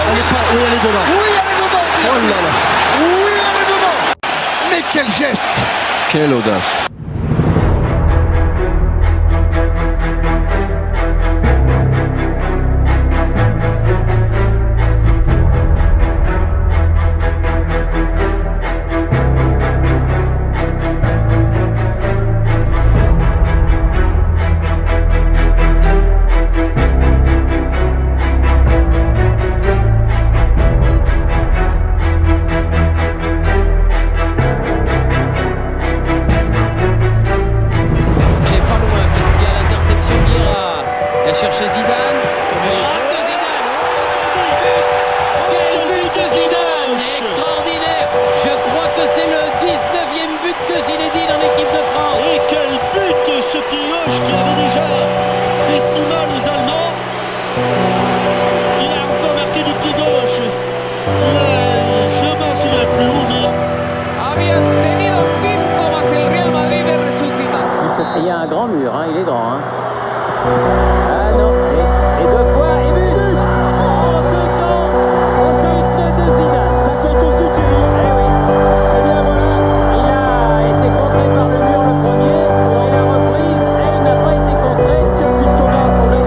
Elle est pas... Oui, elle est dedans. Oui, elle est dedans. Oh là là. Oui, elle est dedans. Mais quel geste. Quelle audace. Chercher Zidane, frappe de Zidane, quel but de Zidane, extraordinaire. Je crois que c'est le 19e but de Zinedine en équipe de France. Et quel but ce pied gauche qui avait déjà fait si mal aux Allemands. Il a encore marqué du pied gauche. Je m'en souviens plus où, mais... Habían tenido síntomas el Real Madrid de resucitar. Il y a un grand mur, hein, il est grand. Hein. Ah non, et deux fois, et but. C'est de Zidane, ça peut tout suffire. Eh oui, et bien voilà, il a été contré par le mur le premier, et la reprise, elle n'a pas été contrée, puisqu'on a trouvé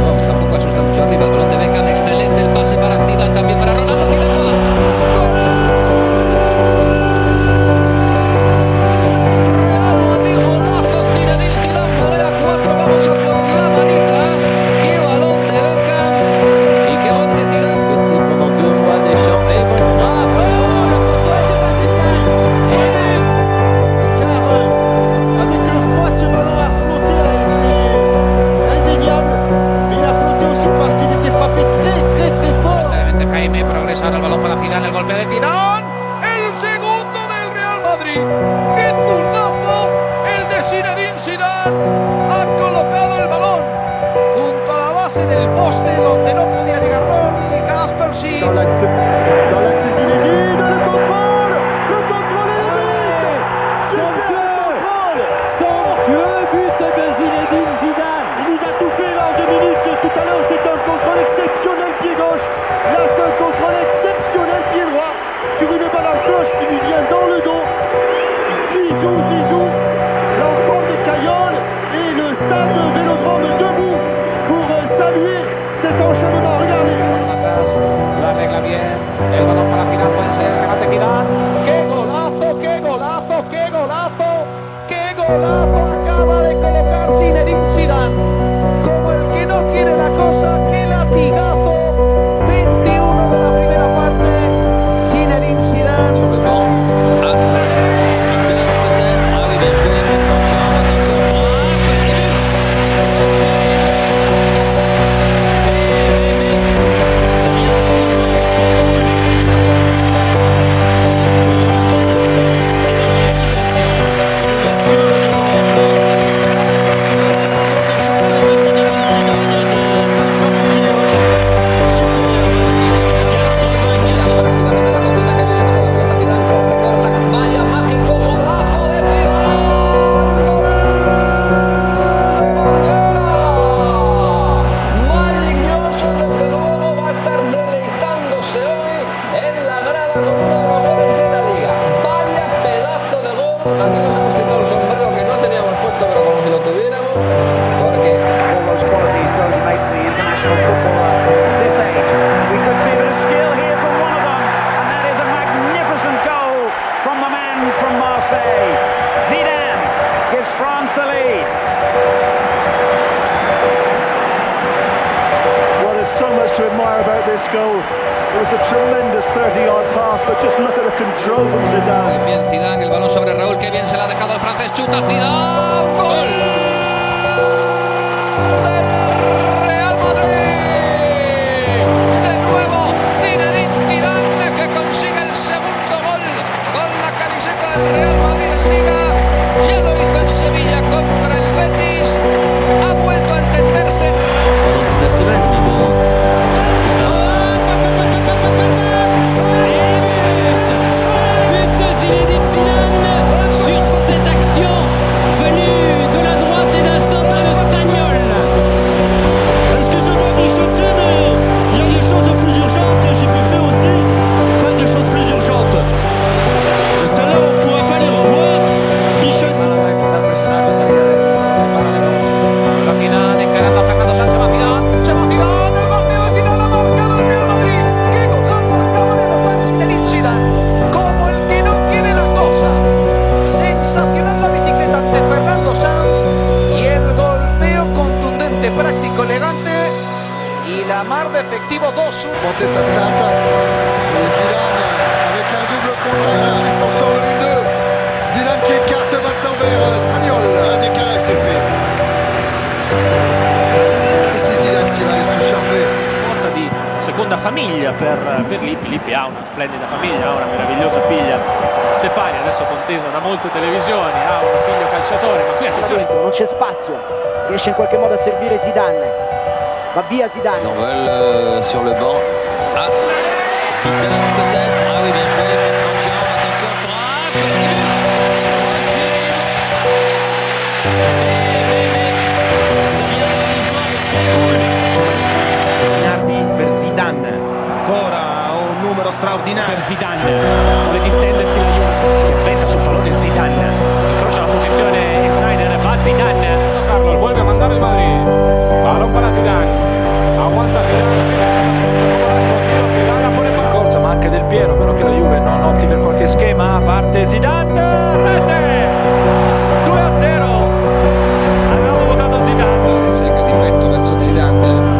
Vamos, tampoco asusta mucho arriba, el balón de Beckham, excelente el pase para Zidane, también para Ronaldo, Zidane. Real Madrid, golazo, Zinedine Zidane, volea 4, vamos a por la manita, qué balón de Beckham y qué gol de Zidane. Laissé pendant 2 mois Deschamps, et bonne frappe. Oh, le poteau, c'est pas Zidane. Et Car avec le froid, ce ballon a flotté, c'est indéniable. Mais il a flotté aussi parce qu'il était frappé très très très fort. Lamentablemente Jaime progresa el balón para Zidane, el golpe de Zidane, el segundo del Real Madrid. ¡Qué zurdazo! El de Zinedine Zidane ha colocado el balón junto a la base del poste donde no podía llegar Ronnie Gaspersi. Dans l'axe Zinedine, le contrôle et le but. somptueux but de Zinedine Zidane. Il nous a tout fait là en 2 minutes. Tout à l'heure, c'est un contrôle exceptionnel pied gauche. Là, c'est un contrôle exceptionnel pied droit sur une balle en cloche qui lui vient dans le dos. Zizou, l'enfant des Cailloles et le stade Vélodrome debout pour saluer cet enchaînement. Regardez. Atrás, la arregla bien, el balón para Zidane, puede ser el remate Zidane. ¡Qué golazo, qué golazo, qué golazo! ¡Qué golazo acaba de colocar Zinedine Zidane! Como el que no quiere la cosa, qué latigazo. 21 de la primera parte, Zinedine Zidane. sur le banc. Ah, Zidane peut-être. Ah oui, bien joué, passement de jambe, attention, frappe, et but. Attention, mais, ça vient tardivement, dans la conception et dans la réalisation. Prácticamente la cocina que viene con la pelota Zidane que recorta. Vaya mágico golazo de Zidane. ¡Gol de Banguera! Magic Johnson desde luego va a estar deleitándose hoy en la grada con uno de los goles de la liga. Vaya pedazo de gol. Aquí nos hemos quitado el sombrero que no teníamos puesto, pero como si lo tuviéramos, porque all those qualities go to make the international footballer this age. We could see a bit of skill here from one of them, and that is a magnificent goal from the man from Marseille. Zidane gives France the lead. Well, there's so much to admire about this goal. It was a tremendous 30-yard pass, but just look at the control from Zidane. bien Zidane, el balón sobre Raúl, que bien se la ha dejado el francés, chuta Zidane, ¡gol! ¡Del Real Madrid! De nuevo, Zinedine Zidane que consigue el segundo gol con la camiseta del Real Madrid en Liga. Ya lo hizo en Sevilla contra el Betis. Ha vuelto a entenderse. Pendant toute la semaine, mais bon, c'est pas... But de Zinedine Zidane sur cette action venue de la droite et d'un centre de Sagnol. monter sa stat. Et Zidane avec un double contact qui s'en sort le 1-2. Zidane qui écarte maintenant vers Sagnol. Un décalage de fait. E c'est Zidane qui va aller se charger. Sorta di seconda famiglia per Lippi. Lippi ha una splendida famiglia, ha una meravigliosa figlia Stefania, adesso contesa da molte televisioni, ha un figlio calciatore, ma qui attenzione. Non c'è spazio, riesce in qualche modo a servire Zidane, va via Zidane. Ils en veulent sur le banc. Ah, Zidane peut-être. Ah oui, bien joué. Passement de jambe. Attention, frappe. Et but. Ça vient tardivement, mais quel goal. Nardi per Zidane, ancora un numero straordinario Per Zidane, vuole distendersi la Juve, si avventa sul pallone Zidane, incrocia la posizione Snyder, va Zidane. Carlos vuelve a mandar el Madrid, balón para Zidane, aguanta Zidane la pone para Corsa ma anche Del Piero, però che la Juve non opti per qualche schema, parte Zidane, rete! 2-0! Avevamo votato Zidane. Sega di petto verso Zidane.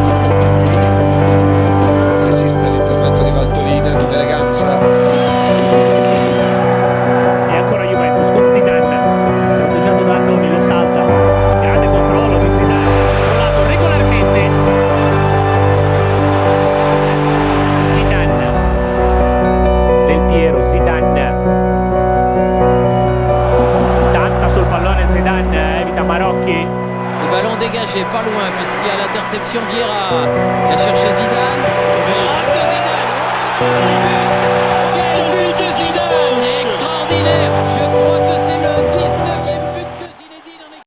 Resiste l'intervento di Valtolina con eleganza. E ancora Juventus con Zidane, fronteggiato da Annoni, lo salta, grande controllo di Zidane, controllato regolarmente. Zidane, Del Piero, Zidane, danza sul pallone Zidane, evita Marocchi. Le ballon dégagé, pas loin, puisqu'il y a l'interception Vieira. Il a cherché